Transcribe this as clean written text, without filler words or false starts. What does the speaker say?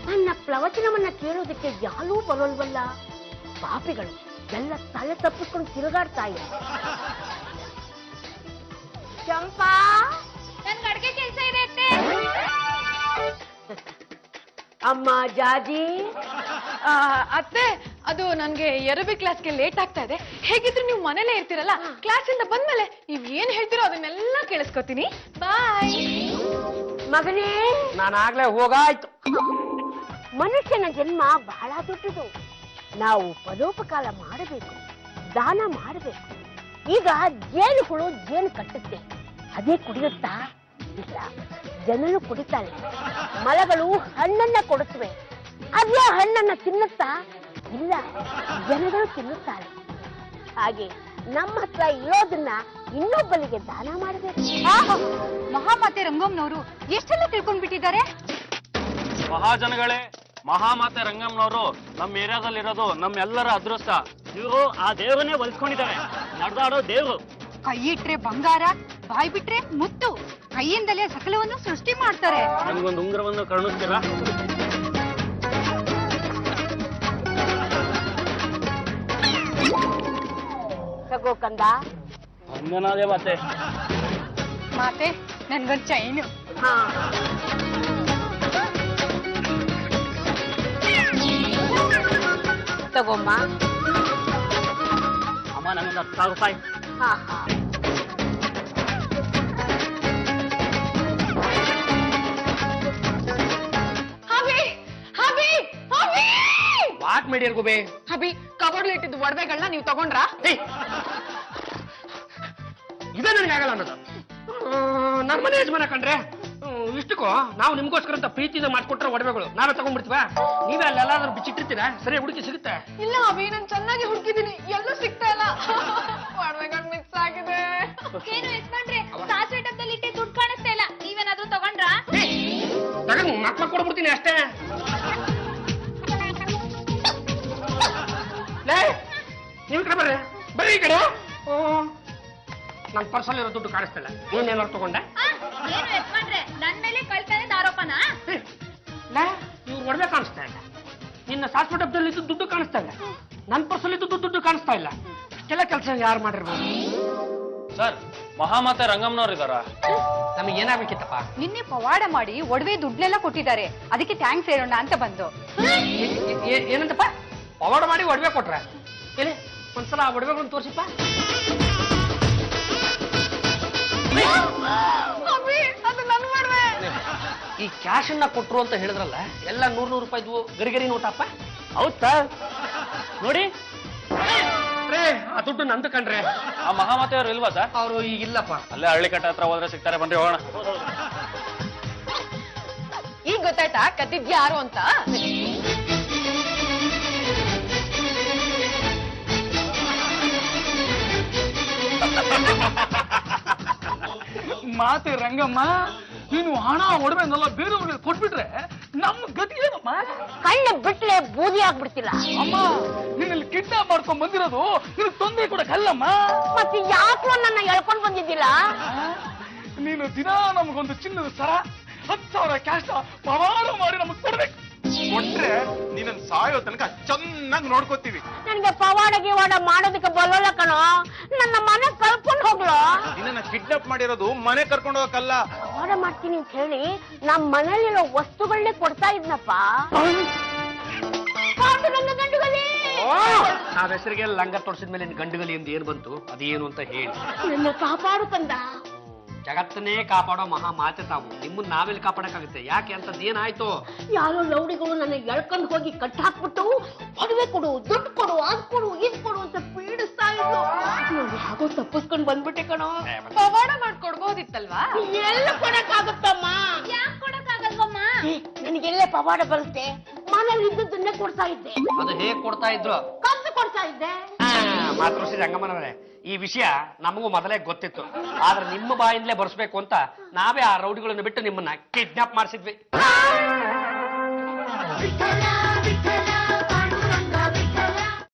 ನನ್ನ ಪ್ರವಚನವನ್ನ ಕೇಳೋದಕ್ಕೆ ಯಾರೂ ಬರೋಲ್ವಲ್ಲ. ಪಾಪಿಗಳು ಎಲ್ಲ ತಲೆ ತಪ್ಪಿಸ್ಕೊಂಡು ತಿರುಗಾಡ್ತಾ ಇದೆ. ಚಂಪಾ, ನನ್ಗೆ ಅಡ್ಗೆ ಕೆಲಸ ಇದೆ ಅತ್ತೆ. ಅಮ್ಮ ಜಾಜಿ. ಅತ್ತೆ, ಅದು ನನ್ಗೆ ಎರಬಿ ಕ್ಲಾಸ್ಗೆ ಲೇಟ್ ಆಗ್ತಾ ಇದೆ. ಹೇಗಿದ್ರು ನೀವು ಮನೇಲೇ ಇರ್ತೀರಲ್ಲ, ಕ್ಲಾಸ್ ಇಂದ ಬಂದ್ಮೇಲೆ ನೀವ್ ಏನ್ ಹೇಳ್ತೀರೋ ಅದನ್ನೆಲ್ಲ ಕೇಳಿಸ್ಕೊತೀನಿ. ಬಾಯ್. ಮಗನೇ, ನಾನಾಗ್ಲೇ ಹೋಗಾಯ್ತು. ಮನುಷ್ಯನ ಜನ್ಮ ಬಹಳ ದೊಡ್ಡದು. ನಾವು ಪರೋಪಕಾರ ಮಾಡಬೇಕು, ದಾನ ಮಾಡಬೇಕು. ಈಗ ಜೇನುಗಳು ಜೇನು ಕಟ್ಟುತ್ತೆ, ಅದೇ ಕುಡಿಯುತ್ತಾ? ಇಲ್ಲ, ಜನರು ಕುಡಿತಾರೆ. ಮರಗಳು ಹಣ್ಣನ್ನ ಕೊಡುತ್ತವೆ, ಅದೇ ಹಣ್ಣನ್ನ ತಿನ್ನುತ್ತಾ? ಇಲ್ಲ, ಜನಗಳು ತಿನ್ನುತ್ತಾರೆ. ಹಾಗೆ ನಮ್ಮ ಹತ್ರ ಇರೋದನ್ನ ಇನ್ನೊಬ್ಬರಿಗೆ ದಾನ ಮಾಡಬೇಕು. ಮಹಾಮಾತೆ ರಂಗಮ್ಮನವರು ಎಷ್ಟೆಲ್ಲ ತಿಳ್ಕೊಂಡ್ಬಿಟ್ಟಿದ್ದಾರೆ. ಮಹಾಜನಗಳೇ, ಮಹಾಮಾತೆ ರಂಗಮ್ಮನವರು ನಮ್ಮ ಏರಿಯಾದಲ್ಲಿರೋದು ನಮ್ಮೆಲ್ಲರ ಅದೃಷ್ಟ. ಇವರು ಆ ದೇವರನ್ನೇ ಒಲಿಸ್ಕೊಂಡಿದ್ದಾರೆ, ನಡೆದಾಡೋ ದೇವರು. ಕೈ ಇಟ್ರೆ ಬಂಗಾರ, ಬಾಯಿ ಬಿಟ್ರೆ ಮುತ್ತು, ಕೈಯಿಂದಲೇ ಸಕಲವನ್ನು ಸೃಷ್ಟಿ ಮಾಡ್ತಾರೆ. ನಮ್ಗೊಂದು ಉಂಗುರವನ್ನು ಕರುಣಿಸ್ತೀರಾ? ತಗೋ ಕಂದ. ವಂದನಾದೆ ಮಾತೆ. ಮಾತೆ, ನನ್ಗೊಂದು ಚೈನು. ಹಾ, ತಗೋಮ್ಮ. ಅಮ್ಮ, ನಮ್ಗೆ 10,000 ರೂಪಾಯಿ. ಹಾ ಹಾ. ವಾಟ್ ಮಾಡಿರ್ ಗುಬೆ? ಹಬಿ, ಕಬೋರ್ಡ್ ಇಟ್ಟಿದ್ದು ಒಡವೆಗಳನ್ನ ನೀವು ತಗೊಂಡ್ರಾ? ಇದೇ ನನಗಾಗಲ್ಲ ಅನ್ನೋದು. ನನ್ನ ಮನೆ ಯಜಮಾನ ಕಂಡ್ರೆ ಇಷ್ಟಕ್ಕೂ ನಾವು ನಿಮ್ಗೋಸ್ಕರ ಅಂತ ಪ್ರೀತಿಯಿಂದ ಮಾಡ್ಕೊಟ್ರೆ ಒಡವೆಗಳು ನಾವೇ ತಗೊಂಡ್ಬಿಡ್ತೀವ? ನೀವೇ ಅಲ್ಲೆಲ್ಲಾದ್ರೂ ಬಿಚ್ಚಿಟ್ಟಿರ್ತೀರಾ? ಸರಿ ಹುಡುಕಿ ಸಿಗುತ್ತೆ? ಇಲ್ಲ ಅಭಿ, ನಾನು ಚೆನ್ನಾಗಿ ಹುಡುಕಿದ್ದೀನಿ, ಎಲ್ಲೂ ಸಿಗ್ತಾ ಇಲ್ಲ. ಒಡವೆಗಳು ಮಿಕ್ಸ್ ಆಗಿದೆ. ಏನು ಯಜಮಾನ್ರೆ, ಸಾಸಿವೆ ಡಬ್ಬದಲ್ಲಿ ಇಟ್ಟೆ ದುಡ್ಡು ಕಾಣಿಸ್ತಾ ಇಲ್ಲ. ನೀವೇನಾದ್ರೂ ತಗೊಂಡ್ರಾ? ತಗೊಂಡು ಮಕ್ಳು ಕೊಡ್ಬಿಡ್ತೀನಿ ಅಷ್ಟೇ. ನೀವು ಕಡೆ ಬರ್ರಿ, ಬರ್ರಿ ಈ ಕಡೆ. ನನ್ನ ಪರ್ಸಲ್ಲಿರೋ ದುಡ್ಡು ಕಾಣಿಸ್ತಾ ಇಲ್ಲ. ನೀನೇನಾದ್ರು ತಗೊಂಡೆ? ಏನು ಯಜಮಾನ್ರೆ, ನನ್ ಮೇಲೆ ಕಳ್ತನದ ಆರೋಪನ? ಇವ್ರು ಒಡವೆ ಕಾಣಿಸ್ತಾ ಇಲ್ಲ, ನಿನ್ನ ಸಾಸ್ಪೆ ಡಬ್ಬದಲ್ಲಿ ಇದ್ದು ದುಡ್ಡು ಕಾಣಿಸ್ತಾ ಇಲ್ಲ, ನನ್ನ ಪರ್ಸಲ್ಲಿ ಇದ್ದು ದುಡ್ಡು ಕಾಣಿಸ್ತಾ ಇಲ್ಲ. ಇಷ್ಟೆಲ್ಲ ಕೆಲಸ ಯಾರು ಮಾಡಿರ್ಬೋದು? ಸರ್, ಮಹಾಮಾತೆ ರಂಗಮ್ಮನವ್ರು ಇದಾರ? ನಮಗೆ ಏನಾಗ್ಬೇಕಿತ್ತಪ್ಪ? ನಿನ್ನೆ ಪವಾಡ ಮಾಡಿ ಒಡವೆ ದುಡ್ಲೆಲ್ಲ ಕೊಟ್ಟಿದ್ದಾರೆ, ಅದಕ್ಕೆ ಥ್ಯಾಂಕ್ಸ್ ಹೇಳೋಣ ಅಂತ ಬಂದು. ಏನಂತಪ್ಪ? ಪವಾಡ ಮಾಡಿ ಒಡವೆ ಕೊಟ್ರ? ಎಲ್ಲಿ ಒಂದ್ಸಲ ಆ ಒಡವೆಗಳನ್ನು ತೋರಿಸಿಪ್ಪ. ಅದು ನನ್ ಒಡವೆ. ಈ ಕ್ಯಾಶ್ ಅನ್ನ ಕೊಟ್ರು ಅಂತ ಹೇಳಿದ್ರಲ್ಲ, ಎಲ್ಲ 100 ರೂಪಾಯಿದ್ವು ಗರಿಗರಿ ನೋಟಪ್ಪ. ಹೌದ್ ಸರ್, ನೋಡಿ. ಆ ದುಡ್ಡು ನಂದು ಕಣ್ರೆ. ಆ ಮಹಾಮಾತೆಯವರು ಇಲ್ವಾ ಸರ್? ಅವರು ಈಗಿಲ್ಲಪ್ಪ. ಅಲ್ಲೇ ಹಳ್ಳಿಕಟ್ಟ ಹತ್ರ ಹೋದ್ರೆ ಸಿಗ್ತಾರೆ, ಬನ್ರಿ ಹೋಗೋಣ. ಈಗ ಗೊತ್ತಾಯ್ತಾ ಕತ್ತಿದ್ ಯಾರು ಅಂತ? ಮಾತೆ ರಂಗಮ್ಮ, ನೀನು ಹಣ ಒಡವೆನೆಲ್ಲ ಬೇರೆಯವ್ರಿಗೆ ಕೊಟ್ಬಿಟ್ರೆ ನಮ್ಮ ಗತಿ ಏನಮ್ಮ? ಕಣ್ಣು ಬಿಟ್ಲೆ ಬೂದಿ ಆಗ್ಬಿಡ್ತಿಲ್ಲ. ಅಮ್ಮ, ನಿನ್ನಲ್ಲಿ ಕಿಡ್ನಾಪ್ ಮಾಡ್ಕೊಂಡ್ ಬಂದಿರೋದು ನೀನು ತೊಂದರೆ ಕೊಡಕ್ಕಲ್ಲಮ್ಮ. ಮತ್ತೆ ಯಾಕೋ ನನ್ನ ಎಳ್ಕೊಂಡ್ ಬಂದಿದ್ದಿಲ್ಲ? ನೀನು ದಿನ ನಮಗೊಂದು ಚಿನ್ನದ ಸರ, 10,000 ಕ್ಯಾಶ್ ಪವಾಡ ಮಾಡಿ ನಮಗ್ ಕೊಡ್ಬೇಕು. ಕೊಟ್ರೆ ನೀನನ್ನ ಸಾಯೋ ತನಕ ಚೆನ್ನಾಗಿ ನೋಡ್ಕೋತೀವಿ. ನನ್ಗೆ ಪವಾಡ ಗಿವಾಡ ಮಾಡೋದಕ್ಕೆ ಬರೋಲ್ಲ ಕಣೋ. ನನ್ನ ಮನೆ ಕರ್ಕೊಂಡು ಹೋಗ್ಲೋ. ನಿನ್ನ ಕಿಡ್ನಾಪ್ ಮಾಡಿರೋದು ಮನೆ ಕರ್ಕೊಂಡು ಹೋಗಕ್ಕಲ್ಲ. ಪವಾಡ ಮಾಡ್ತೀನಿ ಅಂತ ಹೇಳಿ ನಮ್ ಮನೇಲಿರೋ ವಸ್ತುಗಳನ್ನೇ ಕೊಡ್ತಾ ಇದ್ನಪ್ಪ. ಗಂಡುಗಲಿ, ನಾವ್ ಹೆಸರಿಗೆ ಲಂಗ ತೊಡ್ಸಿದ್ಮೇಲೆ ಗಂಡುಗಲಿ ಎಂದು ಏನ್ ಬಂತು? ಅದೇನು ಅಂತ ಹೇಳಿ. ನನ್ನ ಕಾಪಾಡು ಕಂದ. ಜಗತ್ತನ್ನೇ ಕಾಪಾಡೋ ಮಹಾ ಮಾತೆ ತಾವು. ನಿಮ್ಮನ್ನ ನಾವೆಲ್ಲಿ ಕಾಪಾಡಕ್ಕಾಗುತ್ತೆ? ಯಾಕೆ ಅಂತದ್ದೇನಾಯ್ತು? ಯಾರೋ ಲೌಡಿಗಳು ನನ್ನ ಎಳ್ಕೊಂಡು ಹೋಗಿ ಕಟ್ ಹಾಕ್ಬಿಟ್ಟು ಒಡವೆ ಕೊಡು, ದುಡ್ಡು ಕೊಡು, ಅದ್ ಕೊಡು, ಇದ್ ಕೊಡು ಅಂತ ಪೀಡಿಸ್ತಾ ಇದ್ರು. ನಾನು ಯಾಕೋ ತಪ್ಪಿಸ್ಕೊಂಡು ಬಂದ್ಬಿಟ್ಟೆ ಕಣೋ. ಪವಾಡ ಮಾಡ್ಕೊಡ್ಬೋದಿತ್ತಲ್ವಾ? ಎಲ್ಲ ಕೊಡಕ್ಕಾಗುತ್ತಮ್ಮ? ಯಾಕೆ ಕೊಡಕ್ಕಾಗಲ್ವಮ್ಮ? ನನಗೆಲ್ಲೇ ಪವಾಡ ಬರುತ್ತೆ? ಮನೇಲಿ ಇದ್ದದನ್ನೇ ಕೊಡ್ತಾ ಇದ್ದೆ. ಅದು ಹೇಗ್ ಕೊಡ್ತಾ ಇದ್ರು? ಕದ್ದು ಕೊಡ್ತಾ ಇದ್ದೆ. ಮಾತೃಶ್ರೀ ರಂಗಮ್ಮನವರೇ, ಈ ವಿಷಯ ನಮಗೂ ಮೊದಲೇ ಗೊತ್ತಿತ್ತು. ಆದ್ರೆ ನಿಮ್ಮ ಬಾಯಿಂದಲೇ ಬರ್ಸ್ಬೇಕು ಅಂತ ನಾವೇ ಆ ರೌಡಿಗಳನ್ನು ಬಿಟ್ಟು ನಿಮ್ಮನ್ನ ಕಿಡ್ನಾಪ್ ಮಾಡಿಸಿದ್ವಿ.